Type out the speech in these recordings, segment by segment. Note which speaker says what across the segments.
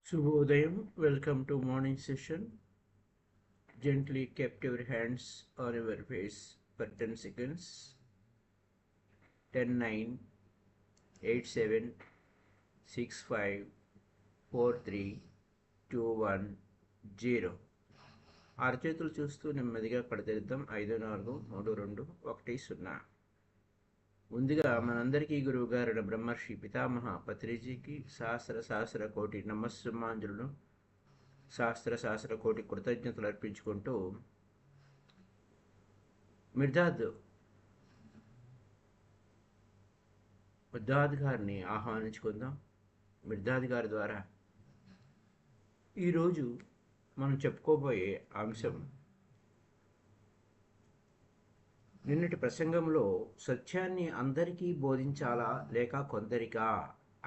Speaker 1: Shubhodayam, welcome to morning session. Gently kept your hands on your face for 10 seconds. 10, 9, 8, 7, 6, 5, 4, 3, 2, 1, 0. అరచేతులు చూస్తూ నెమ్మదిగా కడతెరిద్దాం. 5, 4, 3, 2, 1, 0. ముందుగా మనందరికీ గురువు గారైన బ్రహ్మర్షి పితామహ పత్రిజీకి సహస్ర కోటి నమస్సుమాంజులను సహస్ర కోటి కృతజ్ఞతలు అర్పించుకుంటూ మిర్దాద్ గారిని ఆహ్వానించుకుందాం. మిర్దాద్ గారి ద్వారా ఈరోజు మనం చెప్పుకోబోయే అంశం నిన్నటి ప్రసంగంలో సత్యాన్ని అందరికీ బోధించాలా లేక కొందరికా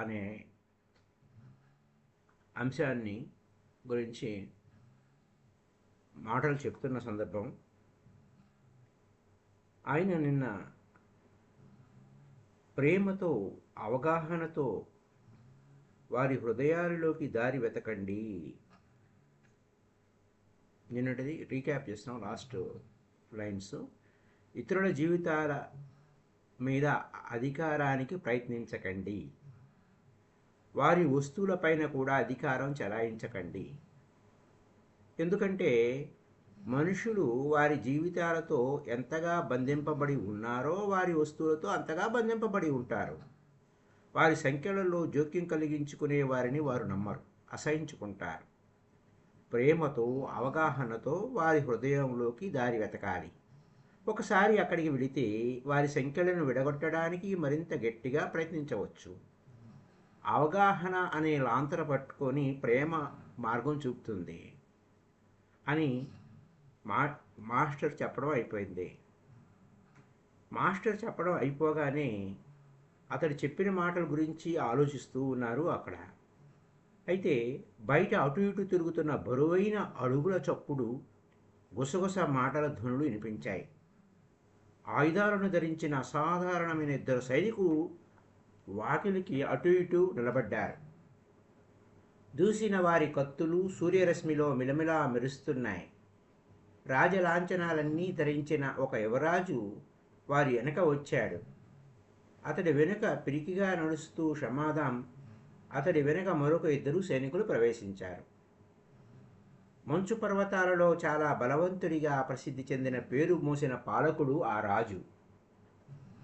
Speaker 1: అనే అంశాన్ని గురించి మాటలు చెప్తున్న సందర్భం. ఆయన నిన్న ప్రేమతో అవగాహనతో వారి హృదయాలలోకి దారి వెతకండి, నిన్నటిది రీక్యాప్ చేస్తున్నాం లాస్ట్ లైన్స్. ఇతరుల జీవితాల మీద అధికారానికి ప్రయత్నించకండి, వారి వస్తువులపైన కూడా అధికారం చెలాయించకండి. ఎందుకంటే మనుషులు వారి జీవితాలతో ఎంతగా బంధింపబడి ఉన్నారో వారి వస్తువులతో అంతగా బంధింపబడి ఉంటారు. వారి సంఖ్యలలో జోక్యం కలిగించుకునే వారిని వారు నమ్మరు, అసహించుకుంటారు. ప్రేమతో, అవగాహనతో వారి హృదయంలోకి దారి వెతకాలి. ఒకసారి అక్కడికి వెళితే వారి సంఖ్యలను విడగొట్టడానికి మరింత గట్టిగా ప్రయత్నించవచ్చు. అవగాహన అనే లాంతర పట్టుకొని ప్రేమ మార్గం చూపుతుంది అని మా మాస్టర్ చెప్పడం అయిపోయింది. మాస్టర్ చెప్పడం అయిపోగానే అతడు చెప్పిన మాటల గురించి ఆలోచిస్తూ ఉన్నారు అక్కడ. అయితే బయట అటు ఇటు తిరుగుతున్న బరువైన అడుగుల చప్పుడు, గుసగుస మాటల ధ్వనులు వినిపించాయి. ఆయుధాలను ధరించిన అసాధారణమైన 2 సైనికులు వాకిలికి అటు ఇటు నిలబడ్డారు. దూసిన వారి కత్తులు సూర్యరశ్మిలో మిలమిలా మెరుస్తున్నాయి. రాజలాంఛనాలన్నీ ధరించిన ఒక యువరాజు వారి వెనక వచ్చాడు. అతడి వెనుక పిరికిగా నడుస్తూ షమాదాం, అతడి వెనుక మరొక 2 సైనికులు ప్రవేశించారు. మంచు పర్వతాలలో చాలా బలవంతుడిగా ప్రసిద్ధి చెందిన పేరు మోసిన పాలకుడు ఆ రాజు.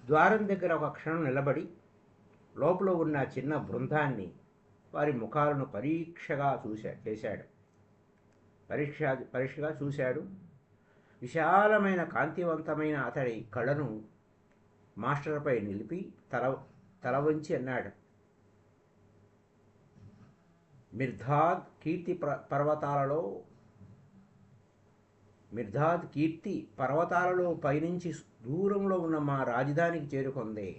Speaker 1: ద్వారం దగ్గర ఒక క్షణం నిలబడి లోపల ఉన్న చిన్న బృందాన్ని, వారి ముఖాలను పరీక్షగా చూశాడు. విశాలమైన కాంతివంతమైన అతడి కళ్ళను మాస్టర్పై నిలిపి తల వంచి అన్నాడు, మిర్ధాద్ కీర్తి పర్వతాలలో పైనుంచి దూరంలో ఉన్న మా రాజధానికి చేరుకుంది.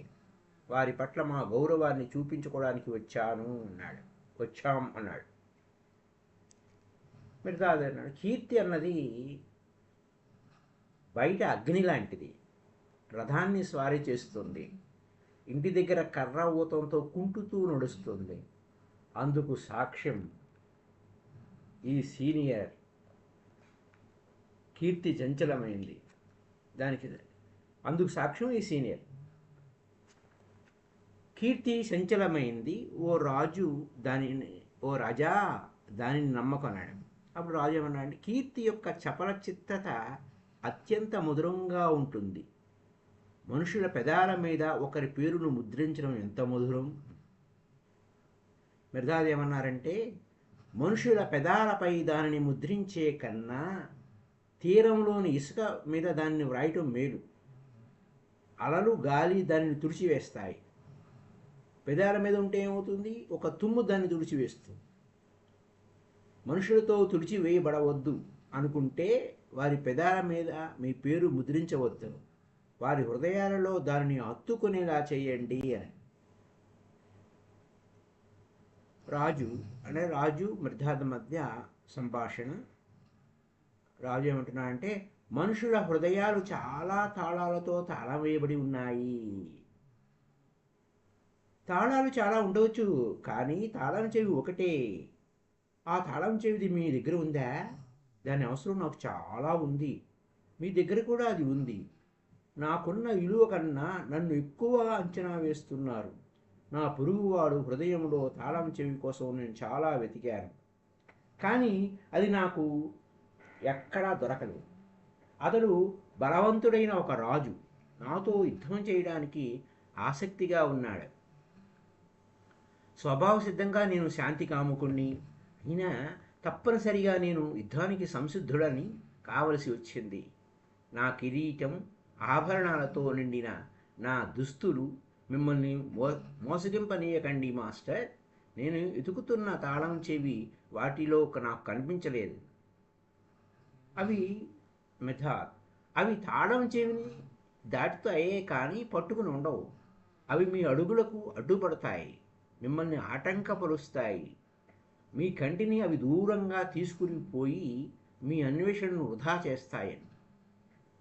Speaker 1: వారి పట్ల మా గౌరవాన్ని చూపించుకోవడానికి వచ్చాం అన్నాడు. మిర్ధాద్ అన్నాడు, కీర్తి అన్నది బయట అగ్ని లాంటిది. రథాన్ని స్వారీ చేస్తుంది. ఇంటి దగ్గర కర్ర ఊతంతో కుంటుతూ నడుస్తుంది. అందుకు సాక్ష్యం ఈ సీనియర్. కీర్తి చంచలమైంది. అందుకు సాక్ష్యం ఈ సీనియర్. కీర్తి చంచలమైంది. ఓ రాజా దానిని నమ్మకొన్నాడు. అప్పుడు రాజు ఏమన్నాడు, కీర్తి యొక్క చపల చిత్తత అత్యంత మధురంగా ఉంటుంది. మనుషుల పెదాల మీద ఒకరి పేరును ముద్రించడం ఎంత మధురం. మిర్ధాద్ ఏమన్నారంటే, మనుషుల పెదాలపై దానిని ముద్రించే కన్నా తీరంలోని ఇసుక మీద దాన్ని వ్రాయటం మేలు. అలలు గాలి దానిని తుడిచివేస్తాయి. పెదాల మీద ఉంటే ఏమవుతుంది? ఒక తుమ్ము దాన్ని తుడిచివేస్తుంది. మనుషులతో తుడిచివేయబడవద్దు అనుకుంటే వారి పెదాల మీద మీ పేరు ముద్రించవద్దు. వారి హృదయాలలో దానిని హత్తుకునేలా చేయండి అని. రాజు మిర్ధాద్ మధ్య సంభాషణ. రాజు ఏమంటున్నాడంటే, మనుషుల హృదయాలు చాలా తాళాలతో తాళం వేయబడి ఉన్నాయి. తాళాలు చాలా ఉండవచ్చు, కానీ తాళం చెవి ఒకటే. ఆ తాళం చెవిది మీ దగ్గర ఉందా? దాని అవసరం నాకు చాలా ఉంది. మీ దగ్గర కూడా అది ఉంది. నాకున్న విలువ కన్నా నన్ను ఎక్కువ అంచనా వేస్తున్నారు. నా పొరుగువాడు హృదయంలో తాళం చెవి కోసం నేను చాలా వెతికాను, కానీ అది నాకు ఎక్కడా దొరకలేదు. అతడు బలవంతుడైన ఒక రాజు. నాతో యుద్ధం చేయడానికి ఆసక్తిగా ఉన్నాడు. స్వభావ సిద్ధంగా నేను శాంతి కాముకుణ్ణి. అయినా తప్పనిసరిగా నేను యుద్ధానికి సంసిద్ధుడని కావలసి వచ్చింది. నా కిరీటం, ఆభరణాలతో నిండిన నా దుస్తులు మిమ్మల్ని మోసగింపనీయకండి మాస్టర్. నేను వెతుకుతున్న తాళం చెవి వాటిలో నాకు కనిపించలేదు. అవి తాళం చెవిని దాటుతాయే కానీ పట్టుకుని ఉండవు. అవి మీ అడుగులకు అడ్డుపడతాయి, మిమ్మల్ని ఆటంకపరుస్తాయి. మీ కంటిని అవి దూరంగా తీసుకుని పోయి మీ అన్వేషణను వృధా చేస్తాయని.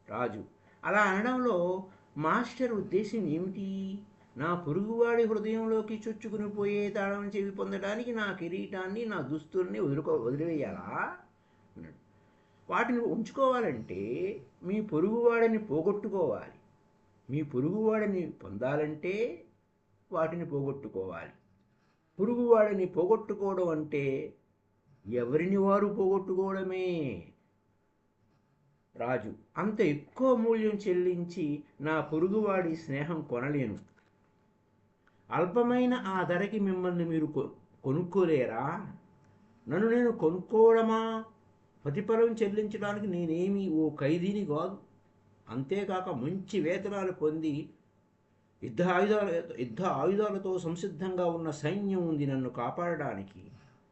Speaker 1: రాజు అలా అనడంలో మాస్టర్ ఉద్దేశం ఏమిటి? నా పొరుగువాడి హృదయంలోకి చొచ్చుకుని పోయే తాళం చెవి పొందడానికి నా కిరీటాన్ని, నా దుస్తుల్ని వదిలివేయాలా? వాటిని ఉంచుకోవాలంటే మీ పొరుగువాడిని పోగొట్టుకోవాలి. మీ పొరుగువాడిని పొందాలంటే వాటిని పోగొట్టుకోవాలి. పొరుగువాడిని పోగొట్టుకోవడం అంటే ఎవరిని వారు పోగొట్టుకోవడమే. రాజు అంత ఎక్కువ మూల్యం చెల్లించి నా పొరుగువాడి స్నేహం కొనలేను. అల్పమైన ఆ ధరకి మిమ్మల్ని మీరు కొనుక్కోలేరా? నన్ను నేను కొనుక్కోవడమా ప్రతిఫలం చెల్లించడానికి నేనేమి ఓ ఖైదీని కాదు. అంతేకాక మంచి వేతనాలు పొంది యుద్ధ ఆయుధాల యుద్ధ ఆయుధాలతో సంసిద్ధంగా ఉన్న సైన్యం ఉంది నన్ను కాపాడడానికి.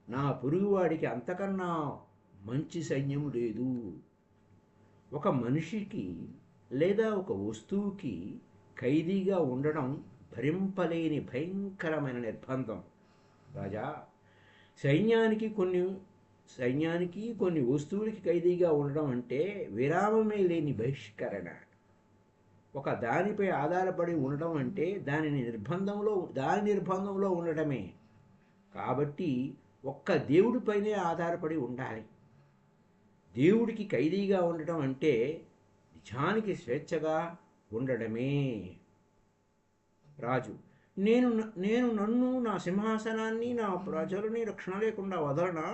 Speaker 1: నా పొరుగువాడికి అంతకన్నా మంచి సైన్యం లేదు. ఒక మనిషికి లేదా ఒక వస్తువుకి ఖైదీగా ఉండడం భరింపలేని భయంకరమైన నిర్బంధం రాజా. సైన్యానికి కొన్ని సైన్యానికి వస్తువులకి ఖైదీగా ఉండడం అంటే విరామమే లేని బహిష్కరణ. ఒక దానిపై ఆధారపడి ఉండడం అంటే దాని నిర్బంధంలో ఉండటమే. కాబట్టి ఒక్క దేవుడిపైనే ఆధారపడి ఉండాలి. దేవుడికి ఖైదీగా ఉండటం అంటే నిజానికి స్వేచ్ఛగా ఉండడమే. రాజు, నేను నేను నన్ను, నా సింహాసనాన్ని, నా ప్రజలని రక్షణ లేకుండా వదలనా?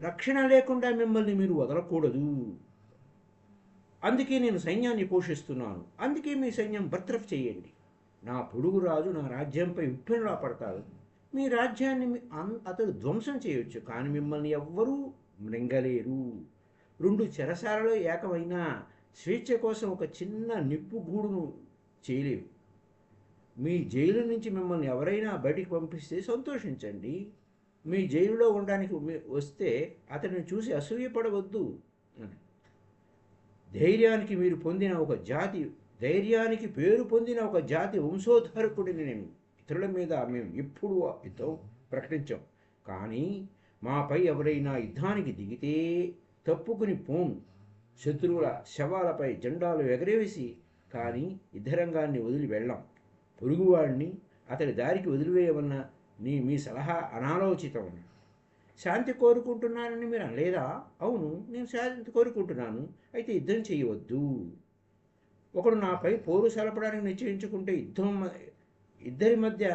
Speaker 1: రక్షణ లేకుండా మిమ్మల్ని మీరు వదలకూడదు. అందుకే నేను సైన్యాన్ని పోషిస్తున్నాను. అందుకే మీ సైన్యం బర్తరఫ్ చేయండి. నా పొడుగు రాజు నా రాజ్యంపై ఉప్పెనలా పడతాడు. మీ రాజ్యాన్ని అతడు ధ్వంసం చేయొచ్చు, కానీ మిమ్మల్ని ఎవ్వరూ మృంగలేరు. 2 చెరసాలలో ఏకమైన స్వేచ్ఛ కోసం ఒక చిన్న నిప్పు గూడును చేయలేవు. మీ జైలు నుంచి మిమ్మల్ని ఎవరైనా బయటికి పంపిస్తే సంతోషించండి. మీ జైలులో ఉండడానికి వస్తే అతడిని చూసి అసూయపడవద్దు. ధైర్యానికి పేరు పొందిన ఒక జాతి వంశోద్ధారకుడిని నేను. ఇతరుల మీద మేము ఎప్పుడూ యుద్ధం ప్రకటించాం. కానీ మాపై ఎవరైనా యుద్ధానికి దిగితే తప్పుకుని పోము. శత్రువుల శవాలపై జెండాలు ఎగరేసి కానీ యుద్ధరంగాన్ని వదిలి వెళ్ళాం. పొరుగువాడిని అతడి దారికి వదిలివేయమన్న మీ సలహా అనాలోచితం. శాంతి కోరుకుంటున్నానని మీరు అనలేదా? అవును, నేను శాంతి కోరుకుంటున్నాను. అయితే యుద్ధం చేయవద్దు. ఒకడు నాపై పోరు సలపడానికి నిశ్చయించుకుంటే ఇద్దరి మధ్య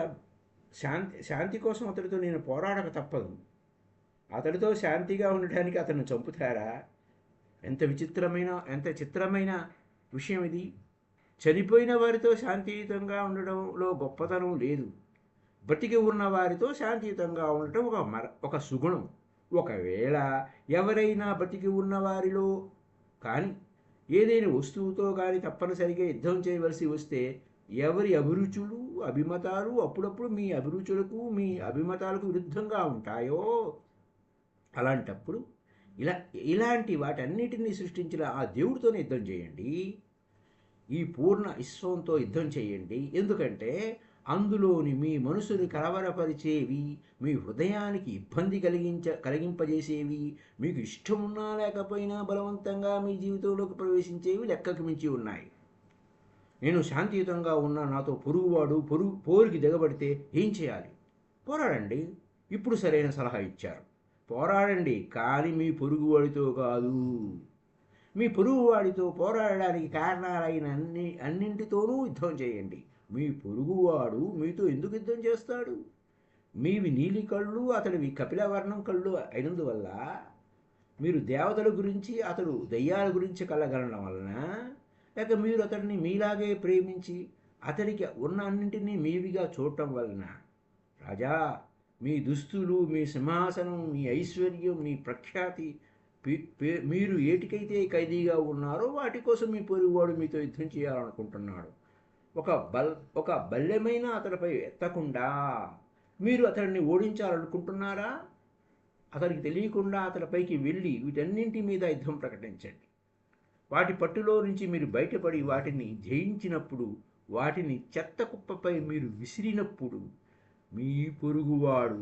Speaker 1: శాంతి కోసం అతడితో నేను పోరాడక తప్పదు. అతడితో శాంతిగా ఉండటానికి అతను చంపుతారా? ఎంత చిత్రమైన విషయం ఇది. చనిపోయిన వారితో శాంతియుతంగా ఉండడంలో గొప్పతనం లేదు. బతికి ఉన్న వారితో శాంతియుతంగా ఉండటం ఒక సుగుణం. ఒకవేళ ఎవరైనా బతికి ఉన్న వారిలో కానీ ఏదైనా వస్తువుతో కానీ తప్పనిసరిగా యుద్ధం చేయవలసి వస్తే ఎవరి అభిరుచులు అభిమతాలు అప్పుడప్పుడు మీ అభిరుచులకు మీ అభిమతాలకు విరుద్ధంగా ఉంటాయో అలాంటప్పుడు ఇలాంటి వాటన్నిటినీ సృష్టించిన ఆ దేవుడితోనే యుద్ధం చేయండి. ఈ పూర్ణ విశ్వంతో యుద్ధం చేయండి. ఎందుకంటే అందులోని మీ మనసుని కలవరపరిచేవి, మీ హృదయానికి ఇబ్బంది కలిగింపజేసేవి, మీకు ఇష్టమున్నా లేకపోయినా బలవంతంగా మీ జీవితంలోకి ప్రవేశించేవి లెక్కకు మించి ఉన్నాయి. నేను శాంతియుతంగా ఉన్న నాతో పొరుగువాడు పోరుకి దిగబడితే ఏం చేయాలి? పోరాడండి. ఇప్పుడు సరైన సలహా ఇచ్చారు. పోరాడండి, కానీ మీ పొరుగువాడితో కాదు. మీ పొరుగువాడితో పోరాడడానికి కారణాలైన అన్నింటితోనూ యుద్ధం చేయండి. మీ పొరుగువాడు మీతో ఎందుకు యుద్ధం చేస్తాడు? మీవి నీలి కళ్ళు, అతడివి కపిలవర్ణం కళ్ళు అయినందువల్ల, మీరు దేవతల గురించి అతడు దయ్యాల గురించి కలగలడం వలన, లేక మీరు అతడిని మీలాగే ప్రేమించి అతడికి ఉన్న అన్నింటినీ మీవిగా చూడటం వలన? రాజా, మీ దుస్తులు, మీ సింహాసనం, మీ ఐశ్వర్యం, మీ ప్రఖ్యాతి, మీరు ఏటికైతే ఖైదీగా ఉన్నారో వాటి కోసం మీ పొరుగువాడు మీతో యుద్ధం చేయాలనుకుంటున్నాడు. ఒక బల్యమైన అతడిపై ఎత్తకుండా మీరు అతడిని ఓడించాలనుకుంటున్నారా? అతడికి తెలియకుండా అతడిపైకి వెళ్ళి వీటన్నింటి మీద యుద్ధం ప్రకటించండి. వాటి పట్టులో నుంచి మీరు బయటపడి వాటిని జయించినప్పుడు, వాటిని చెత్త కుప్పపై మీరు విసిరినప్పుడు, మీ పొరుగువాడు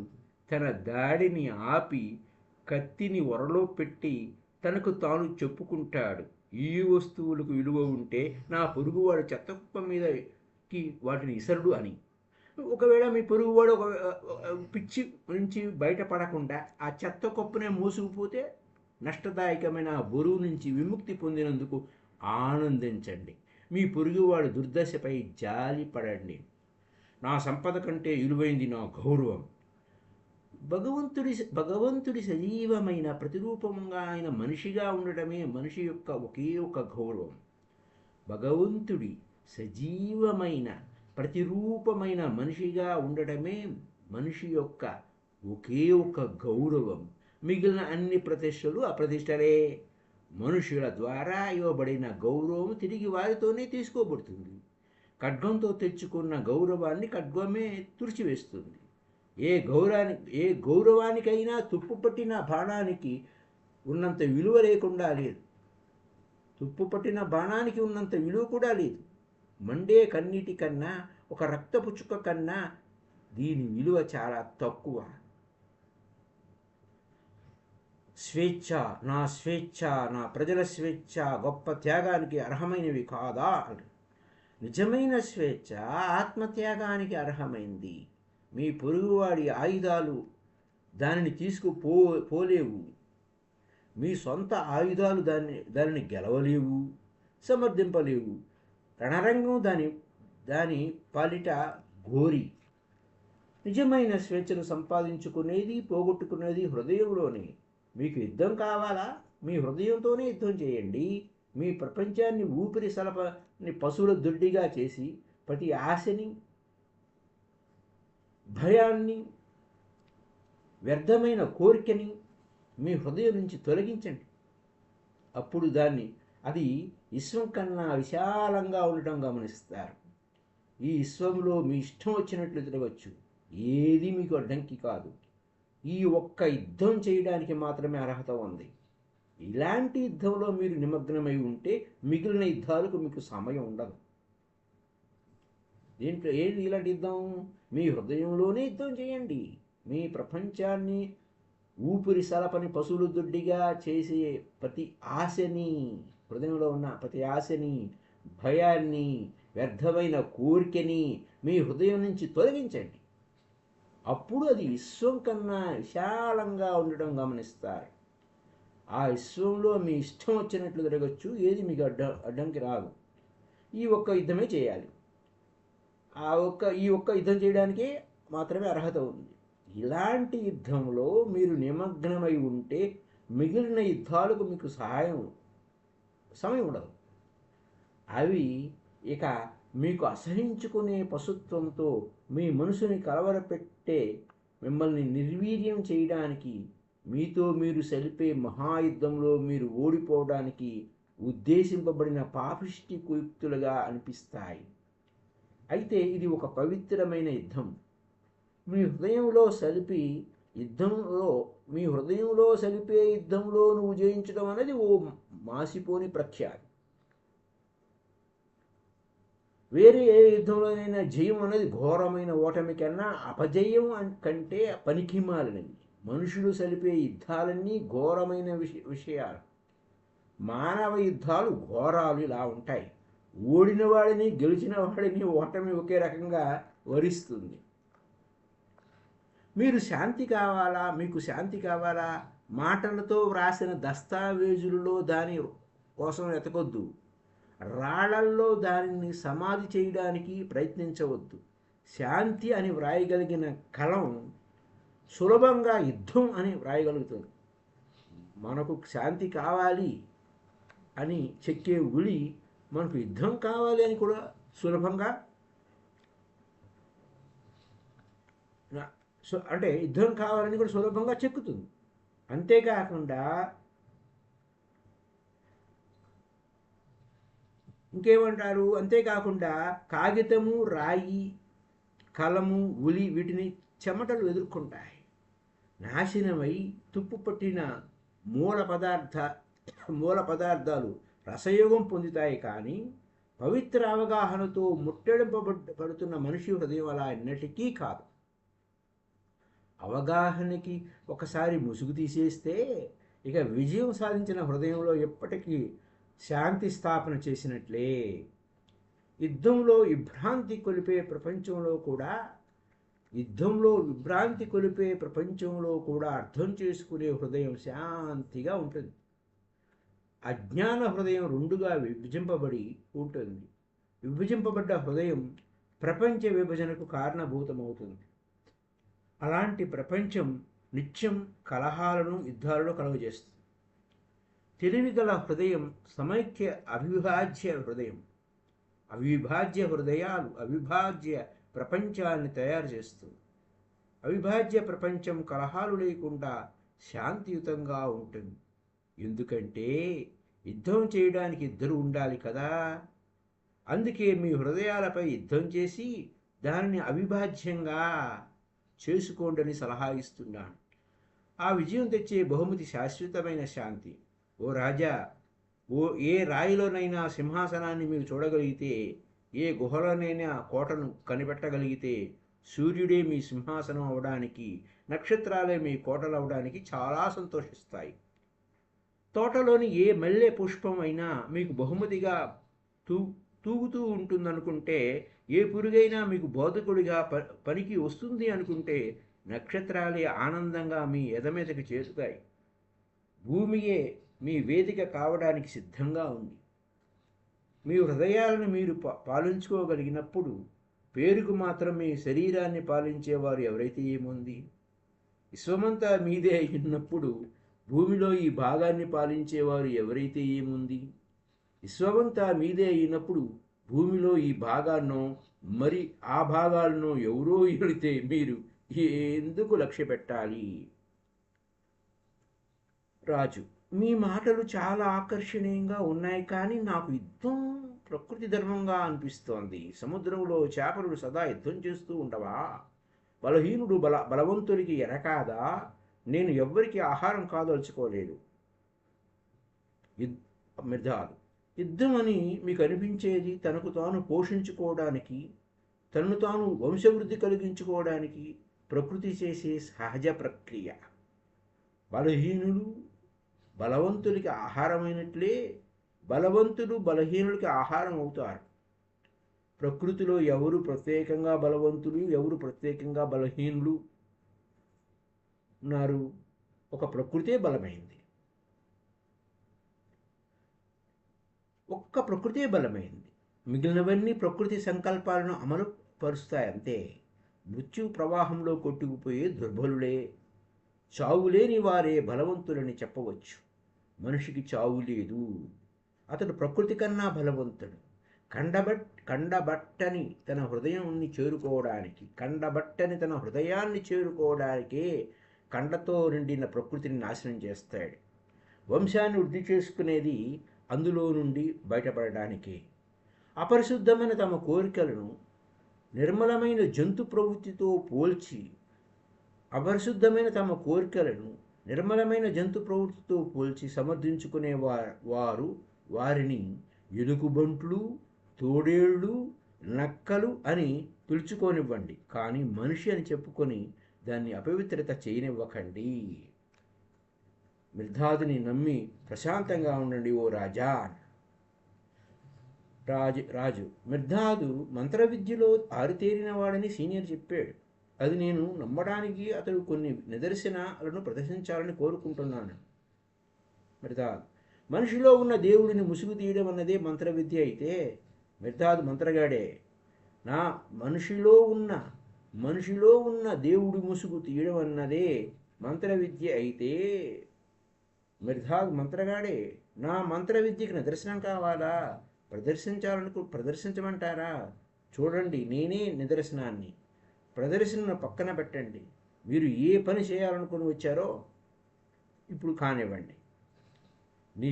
Speaker 1: తన దాడిని ఆపి కత్తిని ఒరలో పెట్టి తనకు తాను చెప్పుకుంటాడు, ఈ వస్తువులకు విలువ ఉంటే నా పొరుగువాడు చెత్త కుప్ప మీదకి వాటిని ఇసరుడు అని. ఒకవేళ మీ పొరుగువాడు ఒక పిచ్చి నుంచి బయటపడకుండా ఆ చెత్త కుప్పనే మోసుకుపోతే నష్టదాయకమైన బరువు నుంచి విముక్తి పొందినందుకు ఆనందించండి. మీ పొరుగువాడు దుర్దశపై జాలి పడండి. నా సంపద కంటే విలువైంది నా గౌరవం. భగవంతుడి సజీవమైన ప్రతిరూపంగా ఆయన మనిషిగా ఉండటమే మనిషి యొక్క ఒకే ఒక గౌరవం. భగవంతుడి సజీవమైన ప్రతిరూపమైన మనిషిగా ఉండటమే మనిషి యొక్క ఒకే ఒక గౌరవం. మిగిలిన అన్ని ప్రతిష్టలు అప్రతిష్టలే. మనుషుల ద్వారా ఇవ్వబడిన గౌరవం తిరిగి వారితోనే తీసుకోబడుతుంది. ఖడ్గంతో తెచ్చుకున్న గౌరవాన్ని ఖడ్గమే తుడిచివేస్తుంది. ఏ గౌరవానికైనా తుప్పుపట్టిన బాణానికి ఉన్నంత విలువ లేకుండా లేదు. తుప్పుపట్టిన బాణానికి ఉన్నంత విలువ కూడా లేదు. మండే కన్నీటి కన్నా, ఒక రక్తపు చుక్క కన్నా దీని విలువ చాలా తక్కువ. స్వేచ్ఛ, నా ప్రజల స్వేచ్ఛ గొప్ప త్యాగానికి అర్హమైనవి కాదా? నిజమైన స్వేచ్ఛ ఆత్మత్యాగానికి అర్హమైంది. మీ పొరుగువాడి ఆయుధాలు దానిని పోలేవు. మీ సొంత ఆయుధాలు దానిని గెలవలేవు, సమర్థింపలేవు. రణరంగం దాని పాలిట ఘోరి. నిజమైన స్వేచ్ఛను సంపాదించుకునేది, పోగొట్టుకునేది హృదయంలోనే. మీకు యుద్ధం కావాలా? మీ హృదయంతోనే యుద్ధం చేయండి. మీ ప్రపంచాన్ని ఊపిరి సలపని పశువుల దొడ్డిగా చేసి ప్రతి ఆశని, భయాన్ని, వ్యర్థమైన కోరికని మీ హృదయం నుంచి తొలగించండి. అప్పుడు అది విశ్వం కన్నా విశాలంగా ఉండటం గమనిస్తారు. ఈ విశ్వంలో మీ ఇష్టం వచ్చినట్లు తిరగచ్చు. ఏది మీకు అడ్డంకి కాదు. ఈ ఒక్క యుద్ధం చేయడానికి మాత్రమే అర్హత ఉంది. ఇలాంటి యుద్ధంలో మీరు నిమగ్నమై ఉంటే మిగిలిన యుద్ధాలకు మీకు సమయం ఉండదు. దీంట్లో ఏది ఇలాంటి యుద్ధం? మీ హృదయంలోనే యుద్ధం చేయండి. మీ ప్రపంచాన్ని ఊపిరి సలపని పశువులు దొడ్డిగా చేసే ప్రతి ఆశని, హృదయంలో ఉన్న ప్రతి ఆశని, భయాన్ని, వ్యర్థమైన కోరికని మీ హృదయం నుంచి తొలగించండి. అప్పుడు అది విశ్వం కన్నా విశాలంగా ఉండడం గమనిస్తారు. ఆ విశ్వంలో మీ ఇష్టం వచ్చినట్లు తిరగచ్చు. ఏది మీకు అడ్డంకి రాదు. ఈ ఒక్క యుద్ధమే చేయాలి. ఈ ఒక్క యుద్ధం చేయడానికే మాత్రమే అర్హత ఉంది. ఇలాంటి యుద్ధంలో మీరు నిమగ్నమై ఉంటే మిగిలిన యుద్ధాలకు మీకు సమయం ఉండదు. అవి ఇక మీకు అసహించుకునే పశుత్వంతో మీ మనసుని కలవరపెట్టే, మిమ్మల్ని నిర్వీర్యం చేయడానికి, మీతో మీరు సలిపే మహాయుద్ధంలో మీరు ఓడిపోవడానికి ఉద్దేశింపబడిన పాపిష్టి కుయుక్తులుగా అనిపిస్తాయి. అయితే ఇది ఒక పవిత్రమైన యుద్ధం. మీ హృదయంలో సలిపే యుద్ధంలో నువ్వు జయించడం అనేది ఓ మాసిపోని ప్రఖ్యాతి. వేరే ఏ యుద్ధంలోనైనా జయం అనేది ఘోరమైన ఓటమి కన్నా అపజయం కంటే పనికిమాలినవి. మనుషులు సలిపే యుద్ధాలన్నీ ఘోరమైన విషయాలు. మానవ యుద్ధాలు ఘోరాలు ఇలా ఉంటాయి. ఓడిన వాడిని, గెలిచిన వాడిని ఓటమి ఒకే రకంగా వరిస్తుంది. మీకు శాంతి కావాలా? మాటలతో వ్రాసిన దస్తావేజులలో దాని కోసం వెతకొద్దు. రాళ్లల్లో దానిని సమాధి చేయడానికి ప్రయత్నించవద్దు. శాంతి అని వ్రాయగలిగిన కలం సులభంగా యుద్ధం అని వ్రాయగలుగుతుంది. మనకు శాంతి కావాలి అని చెక్కే ఉలి మనకు యుద్ధం కావాలి అని కూడా సులభంగా, అంటే యుద్ధం కావాలని కూడా సులభంగా చెక్కుతుంది. అంతేకాకుండా కాగితము, రాయి, కలము, ఉలి వీటిని చెమటలు ఎదుర్కొంటాయి. నాశనమై తుప్పు పట్టిన మూల పదార్థాలు రసయోగం పొందుతాయి. కానీ పవిత్ర అవగాహనతో ముట్టడింపబడుతున్న మనిషి హృదయం అలా ఎన్నటికీ కాదు. అవగాహనకి ఒకసారి ముసుగు తీసేస్తే ఇక విజయం సాధించిన హృదయంలో ఎప్పటికీ శాంతి స్థాపన చేసినట్లే. యుద్ధంలో విభ్రాంతి కొలిపే ప్రపంచంలో కూడా అర్థం చేసుకునే హృదయం శాంతిగా ఉంటుంది. అజ్ఞాన హృదయం రెండుగా విభజింపబడి ఉంటుంది. విభజింపబడ్డ హృదయం ప్రపంచ విభజనకు కారణభూతమవుతుంది. అలాంటి ప్రపంచం నిత్యం కలహాలను, యుద్ధాలను కలుగజేస్తుంది. తెలివిగల హృదయం సమైక్య అవిభాజ్య హృదయాలు అవిభాజ్య ప్రపంచాన్ని తయారు చేస్తుంది. అవిభాజ్య ప్రపంచం కలహాలు లేకుండా శాంతియుతంగా ఉంటుంది. ఎందుకంటే యుద్ధం చేయడానికి ఇద్దరు ఉండాలి కదా. అందుకే మీ హృదయాలపై యుద్ధం చేసి దానిని అవిభాజ్యంగా చేసుకోండి సలహా ఇస్తున్నాను. ఆ విజయం తెచ్చే బహుమతి శాశ్వతమైన శాంతి. ఓ రాజా, ఏ రాయిలోనైనా సింహాసనాన్ని మీరు చూడగలిగితే, ఏ గుహలోనైనా కోటను కనిపెట్టగలిగితే, సూర్యుడే మీ సింహాసనం అవడానికి, నక్షత్రాలే మీ కోటలు అవడానికి చాలా సంతోషిస్తాయి. తోటలోని ఏ మల్లె పుష్పం అయినా మీకు బహుమతిగా తూ తూగుతూ ఉంటుందనుకుంటే, ఏ పురుగైనా మీకు బోధకుడిగా పనికి వస్తుంది అనుకుంటే, నక్షత్రాలే ఆనందంగా మీ ఎదమెదకి చేరుతాయి. భూమియే మీ వేదిక కావడానికి సిద్ధంగా ఉంది. మీ హృదయాలను మీరు పాలించుకోగలిగినప్పుడు, పేరుకు మాత్రం మీ శరీరాన్ని పాలించేవారు ఎవరైతే ఏముంది. విశ్వమంతా మీదే అయినప్పుడు భూమిలో ఈ భాగాన్ని పాలించేవారు ఎవరైతే ఏముంది. విశ్వమంతా మీదే అయినప్పుడు భూమిలో ఈ భాగాన్నో మరి ఆ భాగాలను ఎవరో ఏలితే మీరు ఎందుకు లక్ష్య పెట్టాలి? రాజు: మీ మాటలు చాలా ఆకర్షణీయంగా ఉన్నాయి, కానీ నాకు యుద్ధం ప్రకృతి ధర్మంగా అనిపిస్తోంది. సముద్రంలో చేపలు సదా యుద్ధం చేస్తూ ఉండవా? బలహీనుడు బలవంతుడికి ఎరకాదా? నేను ఎవ్వరికి ఆహారం కాదలుచుకోలేదు. మిర్ధాలు: యుద్ధం అని మీకు అనిపించేది తనకు తాను పోషించుకోవడానికి, తనను తాను వంశవృద్ధి కలిగించుకోవడానికి ప్రకృతి చేసే సహజ ప్రక్రియ. బలహీనులు బలవంతులకి ఆహారమైనట్లే బలవంతులు బలహీనులకి ఆహారం అవుతారు. ప్రకృతిలో ఎవరు ప్రత్యేకంగా బలవంతులు, ఎవరు ప్రత్యేకంగా బలహీనులు ఉన్నారు? ఒక ప్రకృతే బలమైంది. ఒక్క ప్రకృతే బలమైంది. మిగిలినవన్నీ ప్రకృతి సంకల్పాలను అమలు పరుస్తాయి అంతే. మృత్యు ప్రవాహంలో కొట్టుకుపోయే దుర్బలులే. చావులేని వారే బలవంతులని చెప్పవచ్చు. మనిషికి చావు లేదు. అతడు ప్రకృతి కన్నా బలవంతుడు. కండబట్టని తన హృదయాన్ని చేరుకోవడానికే కండతో నిండిన ప్రకృతిని నాశనం చేస్తాడు. వంశాన్ని వృద్ధి చేసుకునేది అందులో నుండి బయటపడడానికే. అపరిశుద్ధమైన తమ కోరికలను నిర్మలమైన జంతు ప్రవృత్తితో పోల్చి సమర్థించుకునే వారు వారిని ఎలుగుబంట్లు, తోడేళ్ళు, నక్కలు అని పిలుచుకోనివ్వండి, కానీ మనిషి అని చెప్పుకొని దాన్ని అపవిత్రత చేయనివ్వకండి. మిర్ధాదుని నమ్మి ప్రశాంతంగా ఉండండి ఓ రాజా. రాజు: మిర్ధాదు మంత్ర విద్యలో ఆరితేరిన వాడని సీనియర్ చెప్పాడు. అది నేను నమ్మడానికి అతడు కొన్ని నిదర్శనాలను ప్రదర్శించాలని కోరుకుంటున్నాను. మిర్ధాద్: మనిషిలో ఉన్న దేవుడిని ముసుగు తీయడం అన్నదే మంత్ర విద్య అయితే మిర్ధాద్ మంత్రగాడే. నా మనిషిలో ఉన్న దేవుడి ముసుగు తీయడం అన్నదే మంత్ర విద్య అయితే మిర్ధాద్ మంత్రగాడే. నా మంత్ర విద్యకి నిదర్శనం కావాలా? ప్రదర్శించమంటారా? చూడండి, నేనే నిదర్శనాన్ని. ప్రదర్శనను పక్కన పెట్టండి. మీరు ఏ పని చేయాలనుకుని వచ్చారో ఇప్పుడు కానివ్వండి. నీ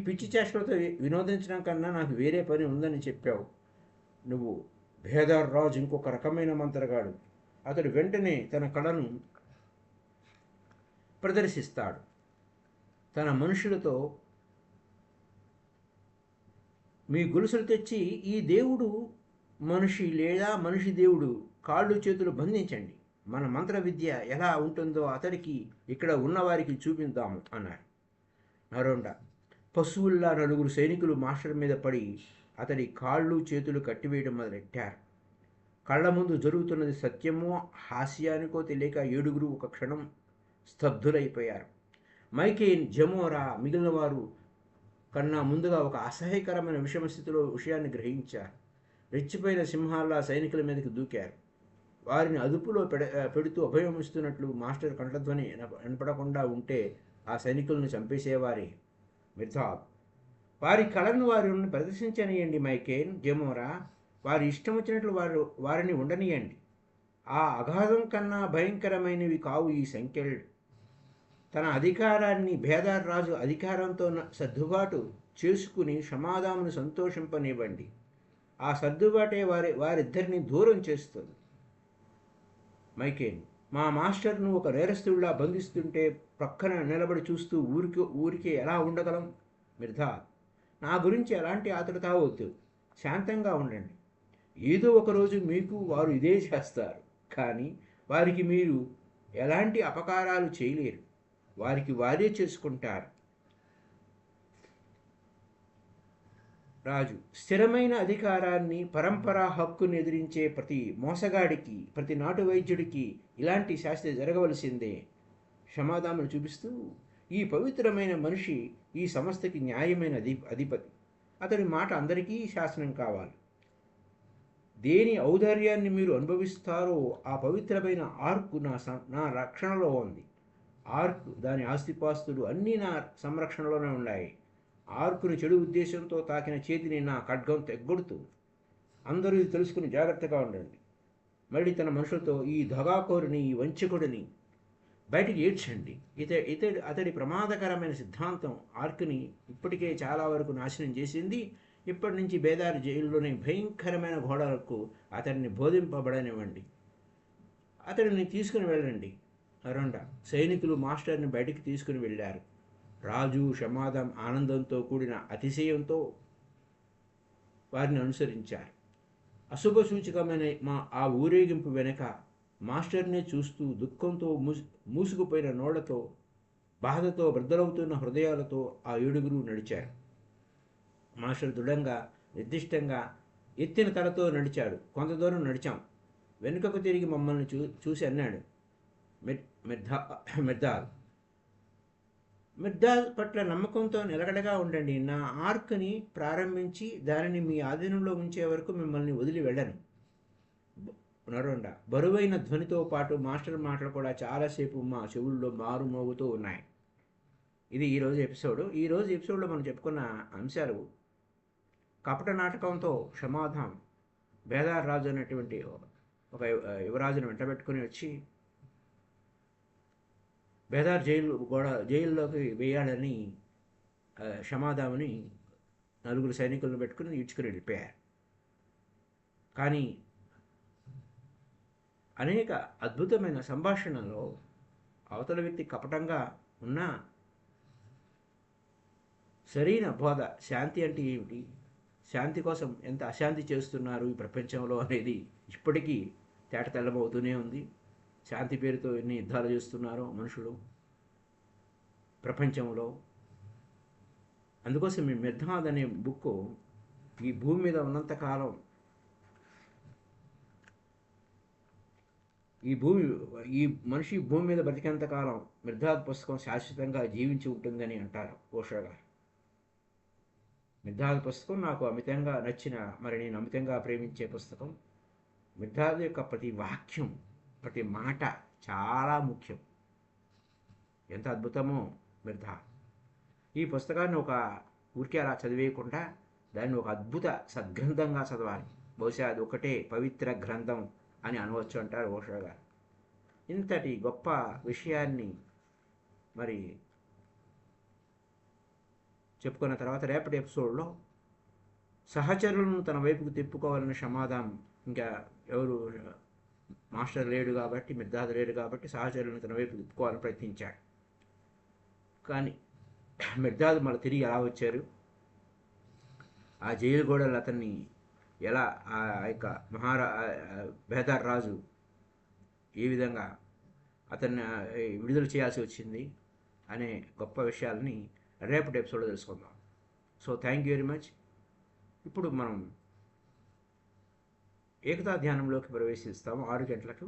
Speaker 1: పిచ్చి చేష్టలతో వినోదించడం కన్నా నాకు వేరే పని ఉందని చెప్పావు నువ్వు. భేదార్ రాజు ఇంకొక రకమైన మంత్రగాడు. అతడు వెంటనే తన కళను ప్రదర్శిస్తాడు. తన మనుషులతో, మీ గొలుసులు తెచ్చి ఈ దేవుడు మనిషి లేదా మనిషి దేవుడు కాళ్ళు చేతులు బంధించండి. మన మంత్ర విద్య ఎలా ఉంటుందో అతడికి ఇక్కడ ఉన్నవారికి చూపిద్దాము అన్నాడు. నరోండ: పశువుల్లా నలుగురు సైనికులు మాస్టర్ మీద పడి అతడి కాళ్ళు చేతులు కట్టివేయడం మొదలెట్టారు. కళ్ళ ముందు జరుగుతున్నది సత్యమో హాస్యానికో తెలియక ఏడుగురు ఒక క్షణం స్తబ్దులైపోయారు. మైకేన్, జమోరా మిగిలిన వారు కన్నా ముందుగా ఒక అసహ్యకరమైన విషమస్థితిలో విషయాన్ని గ్రహించారు. రెచ్చిపోయిన సింహాల్లా సైనికుల మీదకి దూకారు. వారిని అదుపులో పెడుతూ అభయం ఇస్తున్నట్లు మాస్టర్ కంఠధ్వని వినపడకుండా ఉంటే ఆ సైనికులను చంపేసేవారే. మిర్ధాద్: వారి కళను వారిని ప్రదర్శించనియండి మైకేన్, జమోరా. వారి ఇష్టం వచ్చినట్లు వారిని ఉండనియండి. ఆ అగాధం కన్నా భయంకరమైనవి కావు ఈ సంఖ్యలు. తన అధికారాన్ని భేదార్ రాజు అధికారంతో సర్దుబాటు చేసుకుని క్షమాదామును సంతోషింపనివ్వండి. ఆ సర్దుబాటే వారిద్దరిని దూరం చేస్తుంది. మైకేల్, మా మాస్టర్ను ఒక నేరస్తుడిలా బంధిస్తుంటే ప్రక్కన నిలబడి చూస్తూ ఊరికే ఎలా ఉండగలం? మిర్ధాల్, నా గురించి ఎలాంటి ఆతృత వద్దు, శాంతంగా ఉండండి. ఏదో ఒకరోజు మీకు వారు ఇదే చేస్తారు, కానీ వారికి మీరు ఎలాంటి అపకారాలు చేయలేరు. వారికి వారే చేసుకుంటారు. రాజు, స్థిరమైన అధికారాన్ని పరంపరా హక్కుని ఎదిరించే ప్రతి మోసగాడికి, ప్రతి నాటు వైద్యుడికి ఇలాంటి శాస్త్రి జరగవలసిందే. క్షమాదామును చూపిస్తూ, ఈ పవిత్రమైన మనిషి ఈ సంస్థకి న్యాయమైన అధిపతి. అతడి మాట అందరికీ శాసనం కావాలి. దేని ఔదార్యాన్ని మీరు అనుభవిస్తారో ఆ పవిత్రమైన ఆర్క్ నా రక్షణలో ఉంది. ఆర్క్, దాని ఆస్తిపాస్తులు అన్నీ నా సంరక్షణలోనే ఉన్నాయి. ఆర్కుని చెడు ఉద్దేశంతో తాకిన చేతిని నా ఖడ్గం తెగ్గొడుతుంది. అందరూ ఇది తెలుసుకుని జాగ్రత్తగా ఉండండి. మళ్ళీ తన మనుషులతో, ఈ దగాకోరుని, ఈ వంచకుడిని బయటికి ఏడ్చండి. అతడి ప్రమాదకరమైన సిద్ధాంతం ఆర్క్ని ఇప్పటికే చాలా వరకు నాశనం చేసింది. ఇప్పటి నుంచి బేదార్ జైల్లోని భయంకరమైన ఘోడలకు అతడిని బోధింపబడనివ్వండి. అతడిని తీసుకుని వెళ్ళండి. అరుండా సైనికులు మాస్టర్ని బయటికి తీసుకుని వెళ్ళారు. రాజు, క్షమాదం ఆనందంతో కూడిన అతిశయంతో వారిని అనుసరించారు. అశుభ సూచకమైన ఆ ఊరేగింపు వెనక మాస్టర్నే చూస్తూ దుఃఖంతో మూసుకుపోయిన నోళ్లతో, బాధతో బ్రద్దలవుతున్న హృదయాలతో ఆ ఏడుగురు నడిచారు. మాస్టర్ దృఢంగా, నిర్దిష్టంగా ఎత్తిన తలతో నడిచాడు. కొంత దూరం నడిచాం. వెనుకకు తిరిగి మమ్మల్ని చూసి అన్నాడు, మిర్దాల్ పట్ల నమ్మకంతో నిలకడగా ఉండండి. నా ఆర్క్ని ప్రారంభించి దానిని మీ ఆధీనంలో ఉంచే వరకు మిమ్మల్ని వదిలి వెళ్ళను. నరుండ బరువైన ధ్వనితో పాటు మాస్టర్ మాటలు కూడా చాలాసేపు మా చెవుల్లో మారుమోగుతూ ఉన్నాయి. ఇది ఈరోజు ఎపిసోడ్లో మనం చెప్పుకున్న అంశాలు. కపట నాటకంతో క్షమాధాం బేదార్ రాజు అనేటువంటి ఒక యువరాజును వెంటబెట్టుకుని వచ్చి బేదార్ జైల్లోకి వేయాలని క్షమాదాముని నలుగురు సైనికులను పెట్టుకుని ఈడ్చుకుని వెళ్ళిపోయారు. కానీ అనేక అద్భుతమైన సంభాషణలో అవతల వ్యక్తి కపటంగా ఉన్నా సరైన బోధ, శాంతి అంటే ఏమిటి, శాంతి కోసం ఎంత అశాంతి చేస్తున్నారు ఈ ప్రపంచంలో అనేది ఇప్పటికీ తేటతెల్లమవుతూనే ఉంది. శాంతి పేరుతో ఎన్ని యుద్ధాలు చేస్తున్నారో మనుషులు ప్రపంచంలో. అందుకోసం ఈ మిర్ధాద్ అనే బుక్ ఈ భూమి మీద ఉన్నంతకాలం, ఈ మనిషి భూమి మీద బతికేంతకాలం మిర్ధాద్ పుస్తకం శాశ్వతంగా జీవించి ఉంటుందని అంటారు ఓషో గారు. మిర్ధాద్ పుస్తకం నాకు అమితంగా నచ్చిన, మరి నేను అమితంగా ప్రేమించే పుస్తకం. మిర్ధాద్ యొక్క ప్రతి వాక్యం, ప్రతి మాట చాలా ముఖ్యం. ఎంత అద్భుతమో మిర్ధాద్. ఈ పుస్తకాన్ని ఊరికే అలా చదివేయకుండా దాన్ని ఒక అద్భుత సద్గ్రంథంగా చదవాలి. బహుశా అది ఒకటే పవిత్ర గ్రంథం అని అనవచ్చు అంటారు ఓషో గారు. ఇంతటి గొప్ప విషయాన్ని మరి చెప్పుకున్న తర్వాత రేపటి ఎపిసోడ్లో సహచరులను తన వైపుకు తిప్పుకోవాలని క్షమాదాం, ఇంకా ఎవరు మాస్టర్ లేడు కాబట్టి, మిర్ధాద్ లేడు కాబట్టి సహచరులను తన వైపు తిప్పుకోవాలని ప్రయత్నించాడు. కానీ మిర్ధాద్ మళ్ళీ తిరిగి ఎలా వచ్చారు, ఆ జైలు గోడలు అతన్ని ఎలా ఆ యొక్క బేదార్ రాజు ఏ విధంగా అతన్ని విడుదల చేయాల్సి వచ్చింది అనే గొప్ప విషయాలని రేపటి ఎపిసోడ్లో తెలుసుకుందాం. So thank you very much. ఇప్పుడు మనం ఏకతా ధ్యానంలోకి ప్రవేశిస్తాము 6 గంటలకు,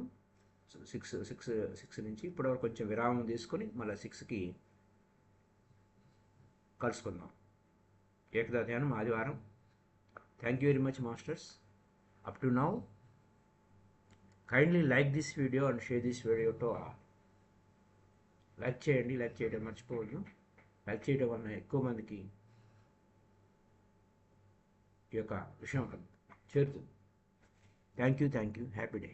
Speaker 1: 6 నుంచి. ఇప్పటివరకు కొంచెం విరామం తీసుకొని మళ్ళీ 6కి కలుసుకుందాం. ఏకతా ధ్యానం ఆదివారం. Thank you very much masters. Up to now, kindly like this video and share this video to all. Like చేయండి, లైక్ చేయడం మర్చిపోవద్దు. లైక్ చేయడం వల్ల ఎక్కువ మందికి ఈ యొక్క విషయం చేరుతుంది. Thank you. Happy day.